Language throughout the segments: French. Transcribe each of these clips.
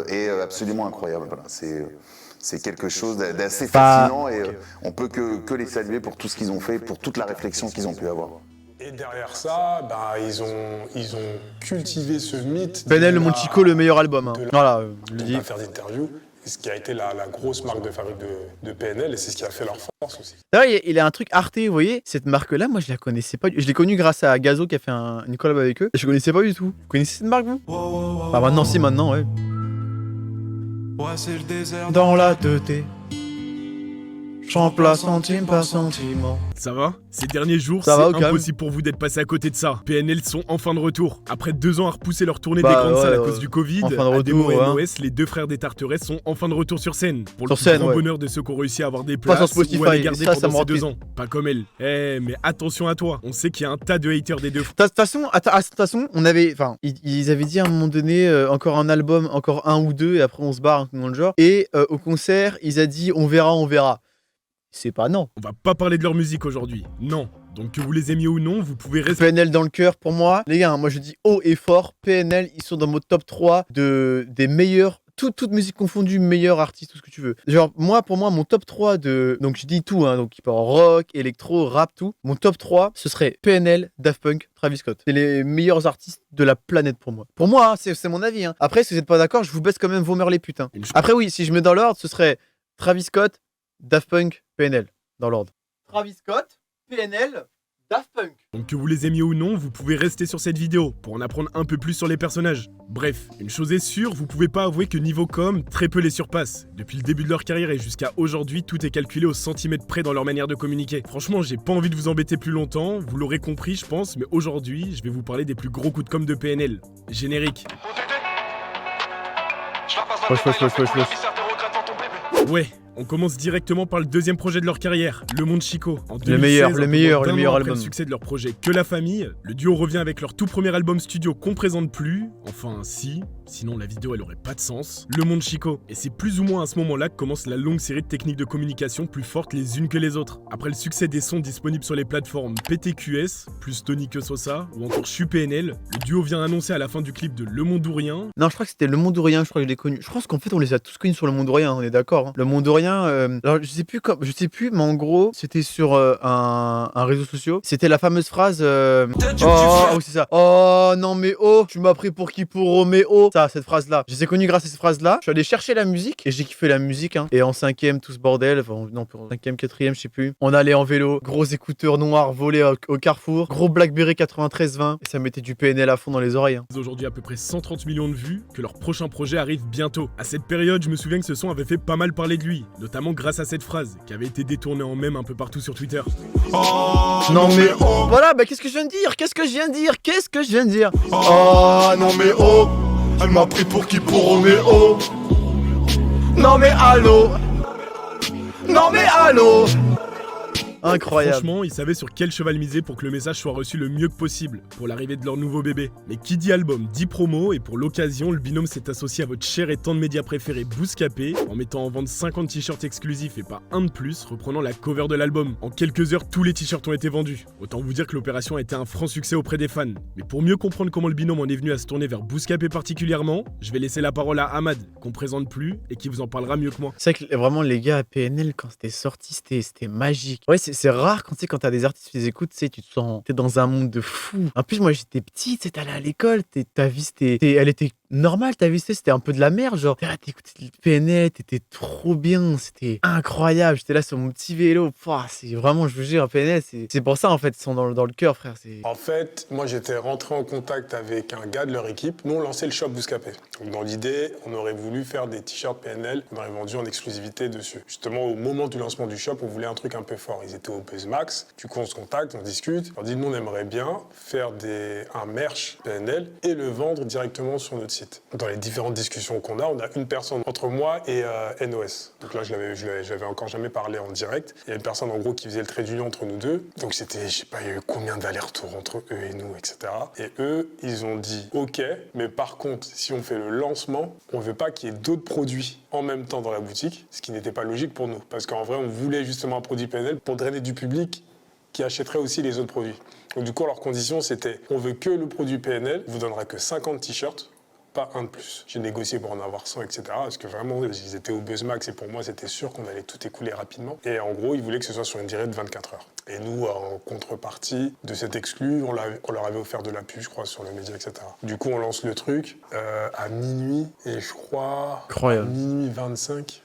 est absolument incroyable. Voilà, c'est quelque chose d'assez fascinant et on peut que les saluer pour tout ce qu'ils ont fait, pour toute la réflexion qu'ils ont pu avoir. Et derrière ça, ils ont cultivé ce mythe. PNL, le Monde Chico, le meilleur album. Hein. Voilà, je le de dis. pas faire d'interview. Ce qui a été la grosse marque de fabrique de PNL et c'est ce qui a fait leur force aussi. D'ailleurs, il a un truc Arte, vous voyez, cette marque-là, moi je la connaissais pas. Je l'ai connue grâce à Gazo qui a fait une collab avec eux. Je connaissais pas du tout. Vous connaissez cette marque, vous? Bah maintenant, si, maintenant, ouais. Ouais, c'est le désert Dans la 2T, j'emploie centime par centime. Ça va? Ces derniers jours, Ça va, c'est au calme. impossible pour vous d'être passé à côté de ça. PNL sont enfin de retour. Après 2 ans à repousser leur tournée Bah, des grandes ouais, salles à ouais. cause du Covid, Enfin de Ademo et retour, hein. NOS, les deux frères des Tarterets sont enfin de retour sur scène. Pour le Sur scène, grand ouais. bonheur de ceux qui ont réussi à avoir des Pas places sur Spotify, ou à les garder ça me pendant rend ces 2 triste. ans. Pas comme elle. Mais attention à toi. On sait qu'il y a un tas de haters des deux. De toute façon, on avait, enfin, ils avaient dit à un moment donné, encore un album, encore un ou deux, et après on se barre, un truc dans le genre. Et au concert, ils a dit, on verra, on verra. C'est pas non. On va pas parler de leur musique aujourd'hui. Non. Donc que vous les aimiez ou non, vous pouvez rester. PNL dans le cœur pour moi. Les gars, moi je dis haut et fort, PNL, ils sont dans mon top 3 des meilleurs, toute musique confondue, meilleurs artistes, tout ce que tu veux. Genre, pour moi, mon top 3 donc je dis tout, hein, donc il peut en rock, électro, rap, tout. Mon top 3, ce serait PNL, Daft Punk, Travis Scott. C'est les meilleurs artistes de la planète pour moi. Pour moi, hein, c'est mon avis. Hein. Après, si vous n'êtes pas d'accord, je vous baisse quand même vos meurs les putains. Après, oui, si je mets dans l'ordre, ce serait Travis Scott, Daft Punk, PNL, dans l'ordre. Travis Scott, PNL, Daft Punk. Donc que vous les aimiez ou non, vous pouvez rester sur cette vidéo pour en apprendre un peu plus sur les personnages. Bref, une chose est sûre, vous pouvez pas avouer que niveau com, très peu les surpassent. Depuis le début de leur carrière et jusqu'à aujourd'hui, tout est calculé au centimètre près dans leur manière de communiquer. Franchement, j'ai pas envie de vous embêter plus longtemps, vous l'aurez compris je pense, mais aujourd'hui, je vais vous parler des plus gros coups de com de PNL. Générique. Ouais, on commence directement par le deuxième projet de leur carrière, Le Monde Chico. En 2016, meilleur un peu moins d'un an après album. le succès de leur projet Que la famille, le duo revient avec leur tout premier album studio qu'on présente plus. Enfin, si, sinon la vidéo elle aurait pas de sens. Le Monde Chico. Et c'est plus ou moins à ce moment-là que commence la longue série de techniques de communication plus fortes les unes que les autres. Après le succès des sons disponibles sur les plateformes PTQS, plus Tony que Sosa, ou encore PNL, le duo vient annoncer à la fin du clip de Le Monde ou Rien. Non, je crois que c'était Le Monde ou Rien, je crois que je l'ai connu. Je pense qu'en fait, on les a tous connus sur Le Monde ou Rien, on est d'accord. Hein. Le Monde ou Rien, alors je sais plus, mais en gros, c'était sur un réseau social. C'était la fameuse phrase oh, c'est ça. Oh non, mais oh, tu m'as pris pour qui pour Roméo. Ça, cette phrase-là. Je les ai connus grâce à cette phrase-là. Je suis allé chercher la musique et j'ai kiffé la musique. Hein. Et en 5ème, tout ce bordel, enfin, non, pour 5ème, 4ème, je sais plus. On allait en vélo, gros écouteurs noirs volés au Carrefour, gros Blackberry 9320, et ça mettait du PNL à fond dans les oreilles. Hein. Aujourd'hui à peu près 130 millions de vues, que leur prochain projet arrive bientôt. À cette période, je me souviens que ce son avait fait pas mal parler de lui, notamment grâce à cette phrase, qui avait été détournée en mème un peu partout sur Twitter. Non mais oh. Voilà, bah qu'est-ce que je viens de dire? Qu'est-ce que je viens de dire? Oh non mais oh, elle m'a pris pour qui pour Roméo. Non mais allô. Non mais allô. Incroyable. Franchement, ils savaient sur quel cheval miser pour que le message soit reçu le mieux que possible pour l'arrivée de leur nouveau bébé. Mais qui dit album dit promo, et pour l'occasion, le binôme s'est associé à votre cher et tendre média préféré Bouscapé en mettant en vente 50 t-shirts exclusifs et pas un de plus, reprenant la cover de l'album. En quelques heures, tous les t-shirts ont été vendus. Autant vous dire que l'opération a été un franc succès auprès des fans. Mais pour mieux comprendre comment le binôme en est venu à se tourner vers Bouscapé particulièrement, je vais laisser la parole à Ahmad, qu'on présente plus et qui vous en parlera mieux que moi. C'est vrai que vraiment les gars à PNL quand c'était sorti c'était magique. Ouais c'est rare quand t'as des artistes qui les écoutes, tu te sens t'es dans un monde de fou. En plus moi j'étais petit, t'allais à l'école, ta vie elle était normale, ta vie c'était un peu de la merde, genre t'écoutais le PNL, t'étais trop bien, c'était incroyable. J'étais là sur mon petit vélo, c'est vraiment, je vous jure, PNL c'est pour ça en fait ils sont dans le cœur frère. En fait, moi j'étais rentré en contact avec un gars de leur équipe. Nous on lançait le shop Bouscapé. Donc dans l'idée, on aurait voulu faire des t-shirts PNL, on aurait vendu en exclusivité dessus. Justement au moment du lancement du shop, on voulait un truc un peu fort. Ils étaient au Max. Du coup on se contacte, on discute. On dit nous on aimerait bien faire un merch PNL et le vendre directement sur notre site. Dans les différentes discussions qu'on a, on a une personne entre moi et NOS. Donc là je l'avais encore jamais parlé en direct. Il y a une personne en gros qui faisait le trait d'union entre nous deux. Donc c'était, je sais pas, il y a eu combien d'allers-retours entre eux et nous, etc. Et eux, ils ont dit ok, mais par contre, si on fait le lancement, on veut pas qu'il y ait d'autres produits en même temps dans la boutique, ce qui n'était pas logique pour nous. Parce qu'en vrai, on voulait justement un produit PNL pour drainer du public qui achèterait aussi les autres produits. Donc du coup, leur condition, c'était on veut que le produit PNL, on vous donnera que 50 t-shirts pas un de plus. J'ai négocié pour en avoir 100, etc. Parce que vraiment, ils étaient au buzz max et pour moi, c'était sûr qu'on allait tout écouler rapidement. Et en gros, ils voulaient que ce soit sur une durée de 24 heures. Et nous, en contrepartie de cet exclu, on leur avait offert de la pub, je crois, sur le média, etc. Du coup, on lance le truc à minuit et je crois Incroyable. à minuit 25.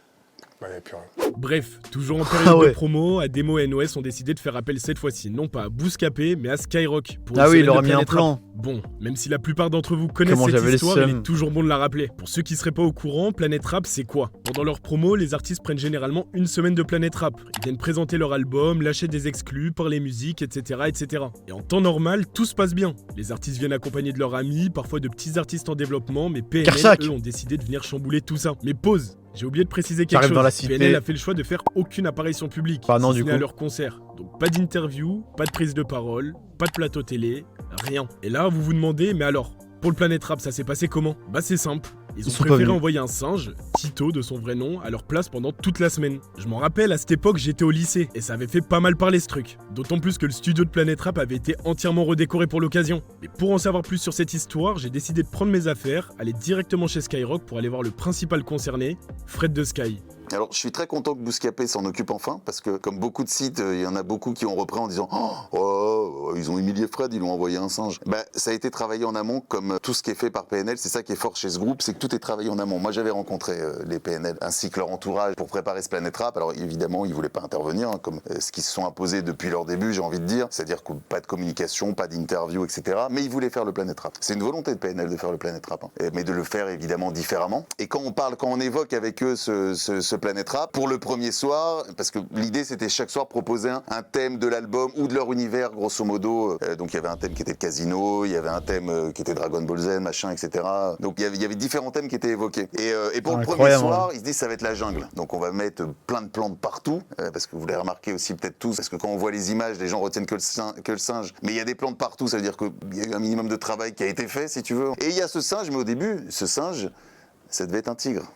Bah, il n'y a plus rien. Bref, toujours en période ouais. de promo, Ademo et NOS ont décidé de faire appel cette fois-ci, non pas à Bouscapé, mais à Skyrock. Pour une Ah oui, semaine il leur de a mis un Planète Rap. plan. Bon, même si la plupart d'entre vous connaissent Comment cette j'avais histoire, le il seum. est toujours bon de la rappeler. Pour ceux qui seraient pas au courant, Planète Rap, c'est quoi? Pendant leur promo, les artistes prennent généralement une semaine de Planète Rap. Ils viennent présenter leur album, lâcher des exclus, parler musique, etc., etc. Et en temps normal, tout se passe bien. Les artistes viennent accompagnés de leurs amis, parfois de petits artistes en développement, mais PNL, Karchak. eux, ont décidé de venir chambouler tout ça. Mais pause, j'ai oublié de préciser quelque J'arrive chose. dans la cité. PNL a fait le choix de faire aucune apparition publique, Bah non, si du ce n'est à coup. leur concert. Donc pas d'interview, pas de prise de parole, pas de plateau télé, rien. Et là, vous vous demandez, mais alors, pour le Planète Rap, ça s'est passé comment? Bah c'est simple. Ils ont sont pas préféré venus. envoyer un singe, Tito de son vrai nom, à leur place pendant toute la semaine. Je m'en rappelle, à cette époque, j'étais au lycée, et ça avait fait pas mal parler ce truc. D'autant plus que le studio de Planète Rap avait été entièrement redécoré pour l'occasion. Mais pour en savoir plus sur cette histoire, j'ai décidé de prendre mes affaires, aller directement chez Skyrock pour aller voir le principal concerné, Fred de Sky. Alors, je suis très content que Bouscapé s'en occupe enfin, parce que comme beaucoup de sites, il y en a beaucoup qui ont repris en disant « Oh, ils ont humilié Fred, ils lui ont envoyé un singe ». Bah, ça a été travaillé en amont, comme tout ce qui est fait par PNL. C'est ça qui est fort chez ce groupe, c'est que tout est travaillé en amont. Moi, j'avais rencontré les PNL, ainsi que leur entourage, pour préparer ce Planète Rap. Alors, évidemment, ils voulaient pas intervenir, hein, comme ce qu'ils se sont imposés depuis leur début, j'ai envie de dire. C'est-à-dire que pas de communication, pas d'interview, etc. Mais ils voulaient faire le Planète Rap. C'est une volonté de PNL de faire le Planète Rap, hein. Mais de le faire, évidemment, différemment. Et quand on évoque avec eux ce Planète Rap, pour le premier soir, parce que l'idée c'était chaque soir proposer un thème de l'album ou de leur univers, grosso modo. Donc il y avait un thème qui était le casino, il y avait un thème qui était Dragon Ball Z, machin, etc. Donc il y avait différents thèmes qui étaient évoqués. Et pour le premier Incroyable. soir, ils se disent ça va être la jungle. Donc on va mettre plein de plantes partout, parce que vous l'avez remarqué aussi peut-être tous, parce que quand on voit les images, les gens retiennent que le singe. Mais il y a des plantes partout, ça veut dire qu'il y a eu un minimum de travail qui a été fait, si tu veux. Et il y a ce singe, mais au début, ce singe, ça devait être un tigre.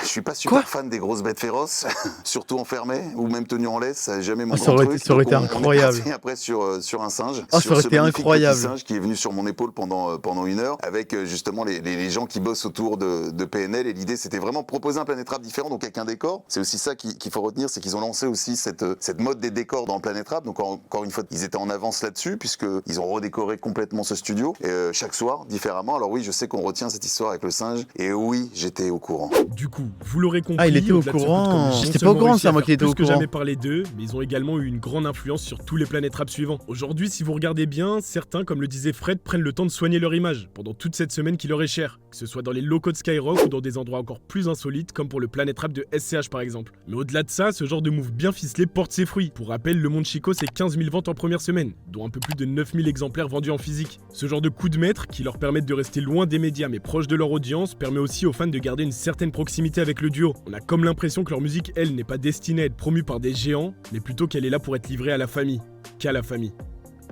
Je suis pas super fan des grosses bêtes féroces, surtout enfermées ou même tenues en laisse, ça n'a jamais mon ça aurait été Donc, on est incroyable. parti après sur un singe, Oh, ça sur aurait ce été magnifique incroyable. petit singe qui est venu sur mon épaule pendant 1 heure avec justement les gens qui bossent autour de PNL, et l'idée c'était vraiment de proposer un Planète Rap différent, donc avec un décor. C'est aussi ça qu'il faut retenir, c'est qu'ils ont lancé aussi cette mode des décors dans le Planète Rap, donc encore une fois ils étaient en avance là-dessus puisqu'ils ont redécoré complètement ce studio, chaque soir différemment. Alors oui, je sais qu'on retient cette histoire avec le singe, et oui, j'étais au courant. Du coup, vous l'aurez compris, Ah, il était au au-delà de ce courant. coup de com', ils ont J'étais pas seulement au courant, réussi c'est à moi faire qui étais plus au que courant. jamais parler d'eux, mais ils ont également eu une grande influence sur tous les Planète Rap suivants. Aujourd'hui, si vous regardez bien, certains, comme le disait Fred, prennent le temps de soigner leur image pendant toute cette semaine qui leur est chère, que ce soit dans les locaux de Skyrock ou dans des endroits encore plus insolites, comme pour le Planète Rap de SCH par exemple. Mais au-delà de ça, ce genre de move bien ficelé porte ses fruits. Pour rappel, le Monde Chico, c'est 15 000 ventes en première semaine, dont un peu plus de 9 000 exemplaires vendus en physique. Ce genre de coup de maître, qui leur permettent de rester loin des médias mais proche de leur audience, permet aussi aux fans de garder une certaine proximité avec le duo. On a comme l'impression que leur musique, elle, n'est pas destinée à être promue par des géants, mais plutôt qu'elle est là pour être livrée à la famille. Qu'à la famille.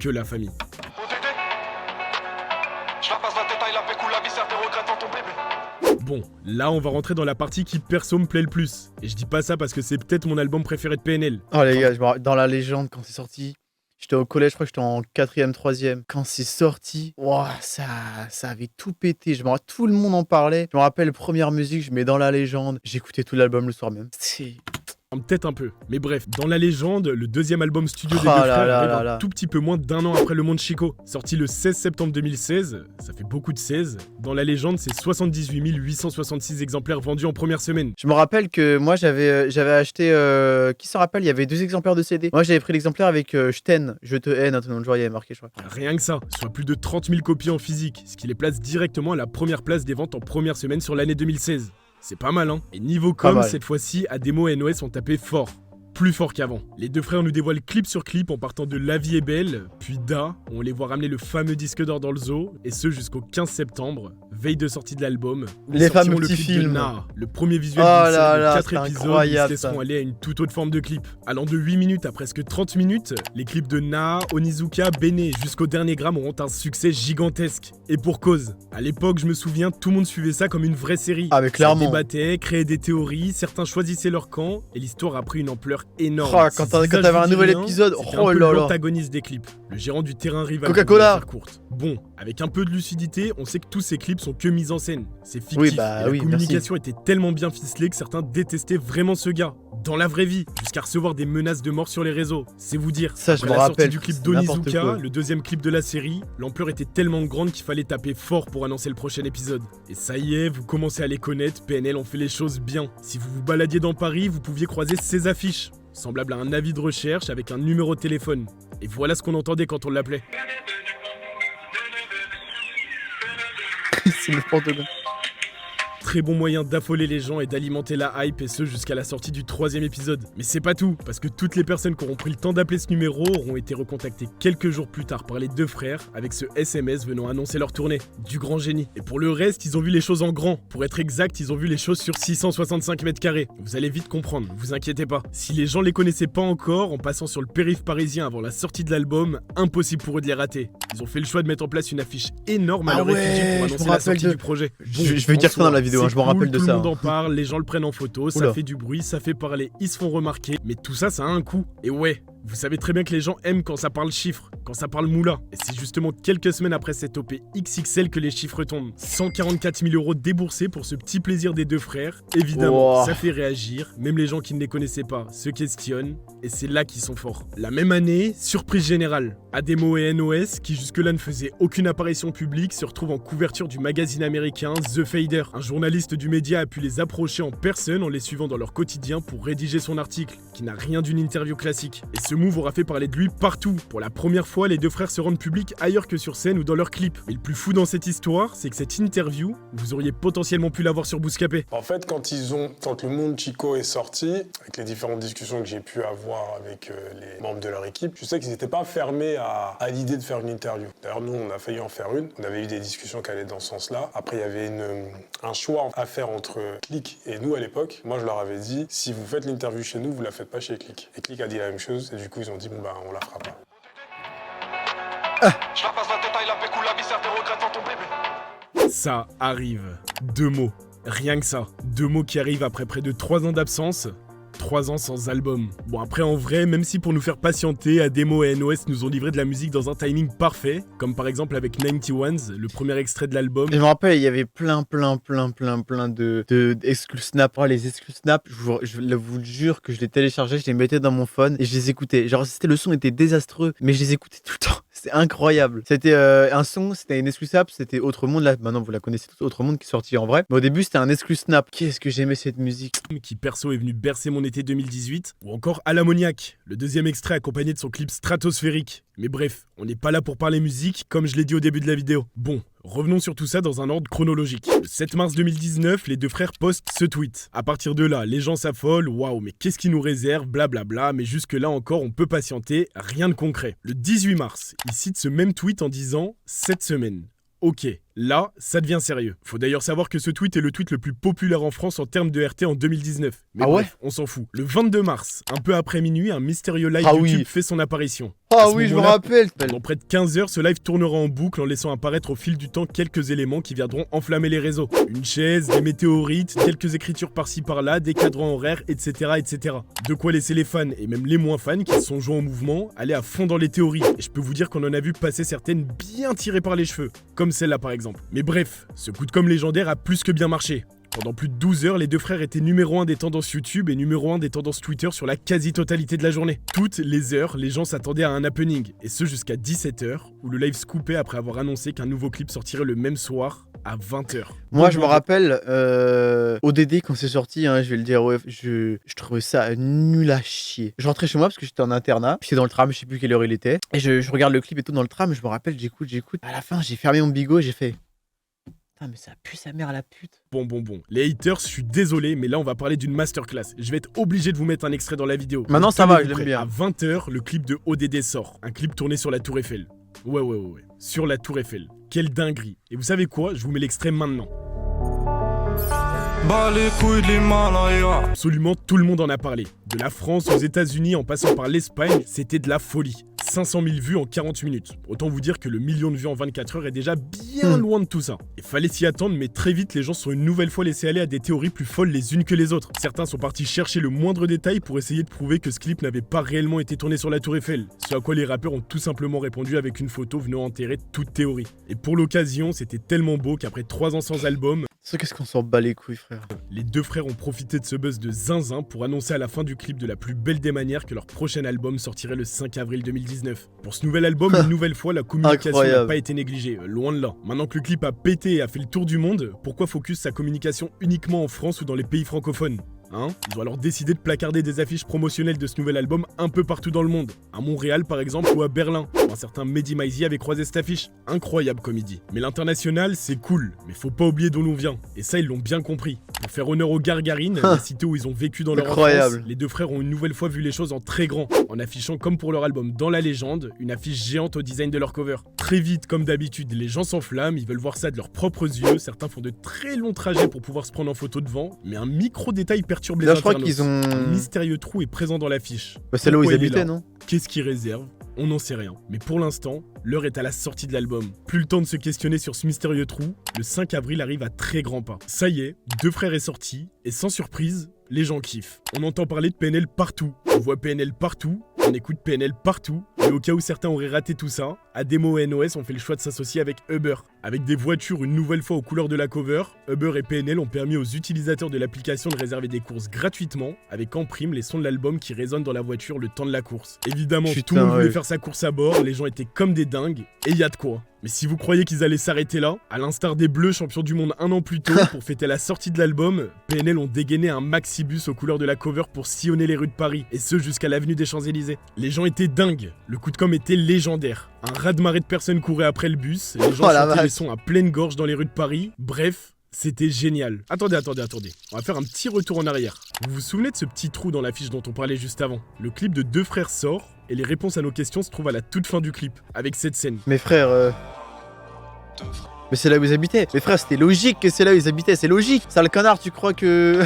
Que la famille. Bon, là on va rentrer dans la partie qui perso me plaît le plus. Et je dis pas ça parce que c'est peut-être mon album préféré de PNL. Oh les gars, je me rappelle, dans La Légende, quand c'est sorti, j'étais au collège, je crois que j'étais en 4ème, 3ème. Quand c'est sorti, ouah, ça avait tout pété. Tout le monde en parlait. Je me rappelle, première musique, je mets Dans La Légende. J'écoutais tout l'album le soir même. C'est... Peut-être un peu. Mais bref, dans La Légende, le deuxième album studio des Oh deux là frères là arrive là un là. tout petit peu moins d'1 an après Le Monde Chico. Sorti le 16 septembre 2016, ça fait beaucoup de 16. Dans La Légende, c'est 78 866 exemplaires vendus en première semaine. Je me rappelle que moi, j'avais acheté... Qui s'en rappelle? Il y avait 2 exemplaires de CD. Moi, j'avais pris l'exemplaire avec Je t'aime, je te haine, un truc dans le genre, il y avait marqué, je crois. Rien que ça, soit plus de 30 000 copies en physique, ce qui les place directement à la première place des ventes en première semaine sur l'année 2016. C'est pas mal, hein. Et niveau Pas com, mal. cette fois-ci, Ademo et NOS ont tapé fort. Plus fort qu'avant. Les deux frères nous dévoilent clip sur clip en partant de La vie est belle, puis Da, où on les voit ramener le fameux disque d'or dans le zoo, et ce jusqu'au 15 septembre, veille de sortie de l'album. où Les sortiront fameux le petits clip de films. Na, le premier visuel Oh d'une là série de là, 4 c'est épisodes, incroyable, ils se laisseront ça. aller à une toute autre forme de clip. Allant de 8 minutes à presque 30 minutes, les clips de Na, Onizuka, Bene jusqu'au dernier gramme auront un succès gigantesque. Et pour cause. À l'époque, je me souviens, tout le monde suivait ça comme une vraie série. Ah mais Ça clairement. débattait, créait des théories, certains choisissaient leur camp, et l'histoire a pris une ampleur énorme. Oh, Si quand Ziza, t'avais je un vous dis nouvel rien, épisode, c'était oh un peu là là. l'antagoniste des clips, le gérant du terrain rival. Coca-Cola. pour la faire courte. Bon, avec un peu de lucidité, on sait que tous ces clips sont que mis en scène. C'est fictif. Oui, bah et la oui, communication était tellement bien ficelée que certains détestaient vraiment ce gars. Dans la vraie vie, jusqu'à recevoir des menaces de mort sur les réseaux. C'est vous dire. Ça, je Après me la sortie rappelle, du clip c'est n'importe d'Onizuka, quoi. le deuxième clip de la série, l'ampleur était tellement grande qu'il fallait taper fort pour annoncer le prochain épisode. Et ça y est, vous commencez à les connaître, PNL ont fait les choses bien. Si vous vous baladiez dans Paris, vous pouviez croiser ces affiches, semblables à un avis de recherche avec un numéro de téléphone. Et voilà ce qu'on entendait quand on l'appelait. C'est n'importe quoi. Très bon moyen d'affoler les gens et d'alimenter la hype, et ce jusqu'à la sortie du 3e épisode. Mais c'est pas tout, parce que toutes les personnes qui auront pris le temps d'appeler ce numéro auront été recontactées quelques jours plus tard par les deux frères, avec ce SMS venant annoncer leur tournée. Du grand génie. Et pour le reste, ils ont vu les choses en grand. Pour être exact, ils ont vu les choses sur 665 mètres carrés. Vous allez vite comprendre, vous inquiétez pas. Si les gens les connaissaient pas encore, en passant sur le périph' parisien avant la sortie de l'album, impossible pour eux de les rater. Ils ont fait le choix de mettre en place une affiche énorme à Ah leur ouais, effigie pour je me annoncer la rappelle sortie de- du projet. Je vais dire ça dans la vidéo, hein, je me rappelle de tout ça. le monde en parle, les gens le prennent en photo, ça Oula. fait du bruit, ça fait parler, ils se font remarquer, mais tout ça, ça a un coût. Et ouais, vous savez très bien que les gens aiment quand ça parle chiffres, quand ça parle moula. Et c'est justement quelques semaines après cette OP XXL que les chiffres tombent. 144 000 € déboursés pour ce petit plaisir des deux frères. Évidemment, Wow. ça fait réagir, même les gens qui ne les connaissaient pas se questionnent, et c'est là qu'ils sont forts. La même année, surprise générale. Ademo et NOS, qui jusque-là ne faisaient aucune apparition publique, se retrouvent en couverture du magazine américain The Fader. Un journaliste du média a pu les approcher en personne en les suivant dans leur quotidien pour rédiger son article, qui n'a rien d'une interview classique. Et ce move aura fait parler de lui partout. Pour la première fois, les deux frères se rendent publics ailleurs que sur scène ou dans leurs clips. Mais le plus fou dans cette histoire, c'est que cette interview, vous auriez potentiellement pu l'avoir sur Bouscapé. En fait, quand le Monde Chico est sorti, avec les différentes discussions que j'ai pu avoir avec les membres de leur équipe, je sais qu'ils n'étaient pas fermés à l'idée de faire une interview. D'ailleurs, nous, on a failli en faire une. On avait eu des discussions qui allaient dans ce sens-là. Après, il y avait un choix à faire entre Click et nous à l'époque. Moi, je leur avais dit, si vous faites l'interview chez nous, vous la faites pas chez Click. Et Click a dit la même chose. Et du coup, ils ont dit, bon, bah, on la fera pas. Je la passe la détail, la pécou, la viscère, tes regrets dans ton bébé. Ça arrive. 2 mots. Rien que ça. 2 mots qui arrivent après près de 3 ans d'absence. 3 ans sans album. Bon après en vrai, même si pour nous faire patienter, Ademo et NOS nous ont livré de la musique dans un timing parfait, comme par exemple avec 91s, le premier extrait de l'album. Et je me rappelle, il y avait plein de exclus snap. Oh, les exclus snap, je vous jure que je les téléchargeais, je les mettais dans mon phone et je les écoutais. Genre, le son était désastreux, mais je les écoutais tout le temps. C'était incroyable. C'était un son, c'était une exclus snap, c'était Autre Monde. Là, maintenant vous la connaissez tous, Autre Monde qui est sorti en vrai. Mais au début, c'était un exclus snap. Qu'est-ce que j'aimais cette musique. Qui perso est venu bercer mon été 2018, ou encore À l'ammoniaque, le deuxième extrait accompagné de son clip stratosphérique. Mais bref, on n'est pas là pour parler musique, comme je l'ai dit au début de la vidéo. Bon, revenons sur tout ça dans un ordre chronologique. Le 7 mars 2019, les deux frères postent ce tweet. À partir de là, les gens s'affolent, waouh, mais qu'est-ce qu'ils nous réservent, blablabla, mais jusque-là encore, on peut patienter, rien de concret. Le 18 mars, ils citent ce même tweet en disant « cette semaine ». Ok, là, ça devient sérieux. Faut d'ailleurs savoir que ce tweet est le tweet le plus populaire en France en termes de RT en 2019. Mais Ah bref, ouais, on s'en fout. Le 22 mars, un peu après minuit, un mystérieux live Ah YouTube oui. fait son apparition. Ah À ce oui, je me moment-là, rappelle. Pendant près de 15 heures, ce live tournera en boucle en laissant apparaître au fil du temps quelques éléments qui viendront enflammer les réseaux. Une chaise, des météorites, quelques écritures par-ci par-là, des cadrans horaires, etc., etc. De quoi laisser les fans, et même les moins fans qui se sont joints au mouvement, aller à fond dans les théories. Et je peux vous dire qu'on en a vu passer certaines bien tirées par les cheveux, comme celle-là par exemple. Mais bref, ce coup de com' légendaire a plus que bien marché. Pendant plus de 12 heures, les deux frères étaient numéro 1 des tendances YouTube et numéro 1 des tendances Twitter sur la quasi-totalité de la journée. Toutes les heures, les gens s'attendaient à un happening, et ce jusqu'à 17h, où le live scoopait après avoir annoncé qu'un nouveau clip sortirait le même soir, à 20h. Moi, je me rappelle, ODD, quand c'est sorti, hein, je vais le dire, ouais, je trouvais ça nul à chier. Je rentrais chez moi parce que j'étais en internat, j'étais dans le tram, je sais plus quelle heure il était, et je regarde le clip et tout dans le tram, je me rappelle, j'écoute. À la fin, j'ai fermé mon bigot et j'ai fait... Putain, mais ça pue sa mère la pute. Bon. Les haters, je suis désolé, mais là on va parler d'une masterclass. Je vais être obligé de vous mettre un extrait dans la vidéo. Maintenant, ça va, je Tenez-vous l'aime prêts. bien. À 20h, le clip de ODD sort. Un clip tourné sur la Tour Eiffel. Ouais. Sur la Tour Eiffel. Quelle dinguerie. Et vous savez quoi? Je vous mets l'extrait maintenant. Bas les couilles de l'Himalaya. Absolument tout le monde en a parlé. De la France aux États-Unis en passant par l'Espagne, c'était de la folie. 500 000 vues en 40 minutes. Autant vous dire que le million de vues en 24 heures est déjà bien loin de tout ça. Il fallait s'y attendre, mais très vite, les gens sont une nouvelle fois laissés aller à des théories plus folles les unes que les autres. Certains sont partis chercher le moindre détail pour essayer de prouver que ce clip n'avait pas réellement été tourné sur la Tour Eiffel. Ce à quoi les rappeurs ont tout simplement répondu avec une photo venant enterrer toute théorie. Et pour l'occasion, c'était tellement beau qu'après 3 ans sans album, Qu'est-ce qu'on s'en bat les couilles, frère. les deux frères ont profité de ce buzz de zinzin pour annoncer à la fin du clip de la plus belle des manières que leur prochain album sortirait le 5 avril 2019. Pour ce nouvel album, une nouvelle fois, la communication n'a Incroyable. pas été négligée, loin de là. Maintenant que le clip a pété et a fait le tour du monde, pourquoi focus sa communication uniquement en France ou dans les pays francophones ? Ils ont alors décidé de placarder des affiches promotionnelles de ce nouvel album un peu partout dans le monde. À Montréal par exemple ou à Berlin. Un certain Mehdi Maizi avait croisé cette affiche. Incroyable comme il dit. Mais l'international c'est cool, mais faut pas oublier d'où l'on vient. Et ça ils l'ont bien compris. Pour faire honneur aux Gargarines, la cité où ils ont vécu dans leur Incroyable. enfance, les deux frères ont une nouvelle fois vu les choses en très grand, en affichant comme pour leur album Dans la légende, une affiche géante au design de leur cover. Très vite, comme d'habitude, les gens s'enflamment, ils veulent voir ça de leurs propres yeux, certains font de très longs trajets pour pouvoir se prendre en photo devant, mais un micro détail perturbe les Là, je crois internautes. qu'ils ont. Un mystérieux trou est présent dans l'affiche. Bah, c'est là où ils Pourquoi il est habitaient, là non? Qu'est-ce qu'ils réservent? On n'en sait rien. Mais pour l'instant, l'heure est à la sortie de l'album. Plus le temps de se questionner sur ce mystérieux trou, le 5 avril arrive à très grands pas. Ça y est, Deux Frères est sorti, et sans surprise, les gens kiffent. On entend parler de PNL partout, on voit PNL partout, on écoute PNL partout, et au cas où certains auraient raté tout ça, Ademo et NOS ont fait le choix de s'associer avec Uber. Avec des voitures une nouvelle fois aux couleurs de la cover, Uber et PNL ont permis aux utilisateurs de l'application de réserver des courses gratuitement, avec en prime les sons de l'album qui résonnent dans la voiture le temps de la course. Évidemment, Putain, tout le monde voulait ouais. faire sa course à bord, les gens étaient comme des dingues, et y a de quoi. Mais si vous croyez qu'ils allaient s'arrêter là, à l'instar des Bleus champions du monde un an plus tôt, pour fêter la sortie de l'album, PNL ont dégainé un maxibus aux couleurs de la cover pour sillonner les rues de Paris, et ce jusqu'à l'avenue des Champs-Élysées. Les gens étaient dingues, le coup de com' était légendaire. Un raz-de-marée de personnes courait après le bus, les gens Oh la chantaient les vache. sons à pleine gorge dans les rues de Paris, bref... C'était génial. Attendez. On va faire un petit retour en arrière. Vous vous souvenez de ce petit trou dans l'affiche dont on parlait juste avant? Le clip de Deux Frères sort, et les réponses à nos questions se trouvent à la toute fin du clip, avec cette scène. Mes frères. Mais c'est là où ils habitaient. Mes frères, c'était logique que c'est là où ils habitaient. C'est logique. Sale canard, tu crois que.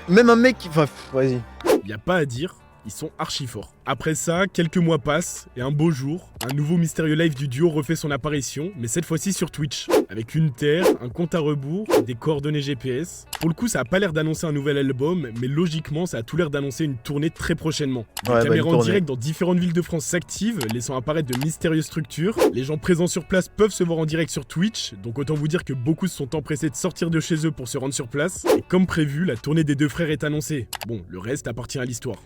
Même un mec qui. Enfin, vas-y. Y a pas à dire, ils sont archi forts. Après ça, quelques mois passent, et un beau jour, un nouveau mystérieux live du duo refait son apparition, mais cette fois-ci sur Twitch. Avec une terre, un compte à rebours, des coordonnées GPS. Pour le coup, ça a pas l'air d'annoncer un nouvel album, mais logiquement, ça a tout l'air d'annoncer une tournée très prochainement. Des Ouais, bah, caméras une en tournée. direct dans différentes villes de France s'activent, laissant apparaître de mystérieuses structures. Les gens présents sur place peuvent se voir en direct sur Twitch, donc autant vous dire que beaucoup se sont empressés de sortir de chez eux pour se rendre sur place. Et comme prévu, la tournée des Deux Frères est annoncée. Bon, le reste appartient à l'histoire.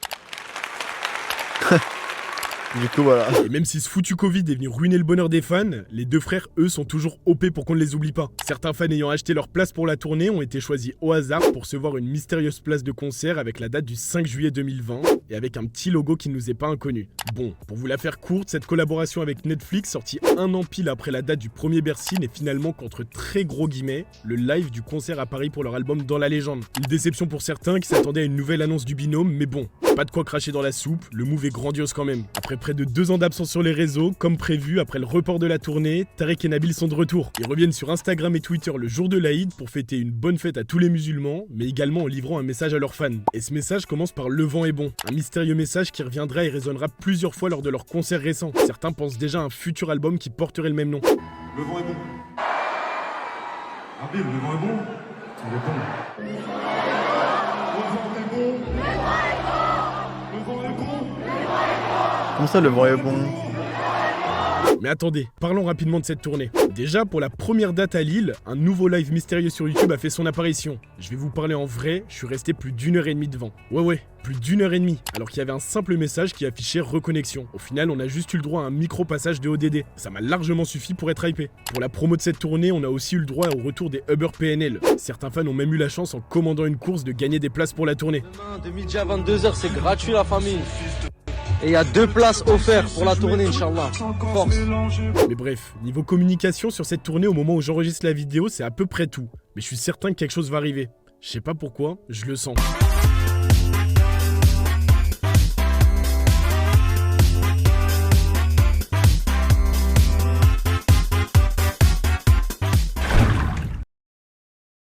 Du coup, voilà. Et même si ce foutu Covid est venu ruiner le bonheur des fans, les Deux Frères, eux, sont toujours OP pour qu'on ne les oublie pas. Certains fans ayant acheté leur place pour la tournée ont été choisis au hasard pour se voir une mystérieuse place de concert avec la date du 5 juillet 2020 et avec un petit logo qui ne nous est pas inconnu. Bon, pour vous la faire courte, cette collaboration avec Netflix, sortie un an pile après la date du premier Bercy, n'est finalement qu'entre très gros guillemets, le live du concert à Paris pour leur album Dans la légende. Une déception pour certains qui s'attendaient à une nouvelle annonce du binôme, mais bon, pas de quoi cracher dans la soupe, le move est grandiose quand même. Après près de 2 ans d'absence sur les réseaux, comme prévu, après le report de la tournée, Tarek et Nabil sont de retour. Ils reviennent sur Instagram et Twitter le jour de l'Aïd pour fêter une bonne fête à tous les musulmans, mais également en livrant un message à leurs fans. Et ce message commence par Le vent est bon, un mystérieux message qui reviendra et résonnera plusieurs fois lors de leurs concerts récents. Certains pensent déjà à un futur album qui porterait le même nom. Le vent est bon. Nabil, le vent est bon. Il est bon. Le vent est bon. Le vent est bon. Comment ça, le vent est bon? Mais attendez, parlons rapidement de cette tournée. Déjà, pour la première date à Lille, un nouveau live mystérieux sur YouTube a fait son apparition. Je vais vous parler en vrai, je suis resté plus d'1h30 devant. Ouais, plus d'1h30, alors qu'il y avait un simple message qui affichait reconnexion. Au final, on a juste eu le droit à un micro-passage de ODD. Ça m'a largement suffi pour être hypé. Pour la promo de cette tournée, on a aussi eu le droit au retour des Uber PNL. Certains fans ont même eu la chance, en commandant une course, de gagner des places pour la tournée. Demain, de midi à 22h, c'est gratuit la famille. Et il y a 2 places offertes pour la tournée, Inch'Allah. Force. Mais bref, niveau communication sur cette tournée, au moment où j'enregistre la vidéo, c'est à peu près tout. Mais je suis certain que quelque chose va arriver. Je sais pas pourquoi, je le sens.